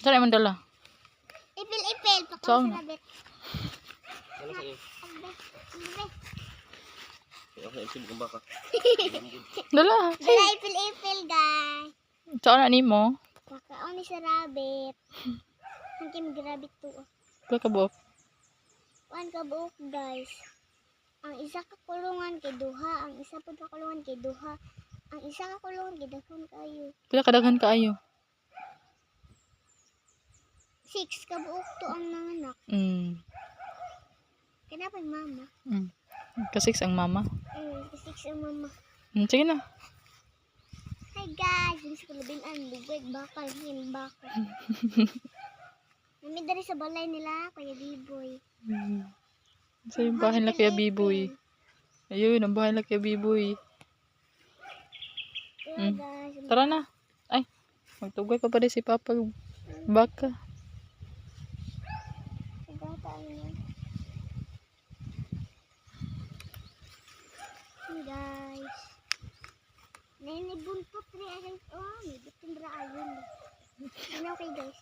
Saan naman dala? Ipil-ipil. Saan? Pakang sarabit. Dala sa'yo. Okay, ipil kang baka. Dala. Dala ipil-ipil, guys. Saan na ni mo? Kakaon ni sa rabbit. Ang kim-rabbit to. Wala ka buok. Kuan ka buok, guys. Ang isa ka kulungan kay duha, ang isa pa ka kulungan kay duha. Ang isa ka kulungan kay daghan kayo. Pila kadaghan kaayo. 6 ka buok to ang mga anak. Kanapay mama. Kasix ang mama. 6 ang mama. Sige na. Hi guys, hindi ko labinan, lugwig, bakal, hin, bakal. Nami dari sa balay nila, Kuya Biboy. Sa yung bahay na kaya Biboy. Ayun, ang bahay na kaya Biboy. Guys, Tara na. Ay, magtugay pa pa rin si Papa. Baka. Hey guys. Nene buntot rin ay may bitin ra ayun. Okay guys.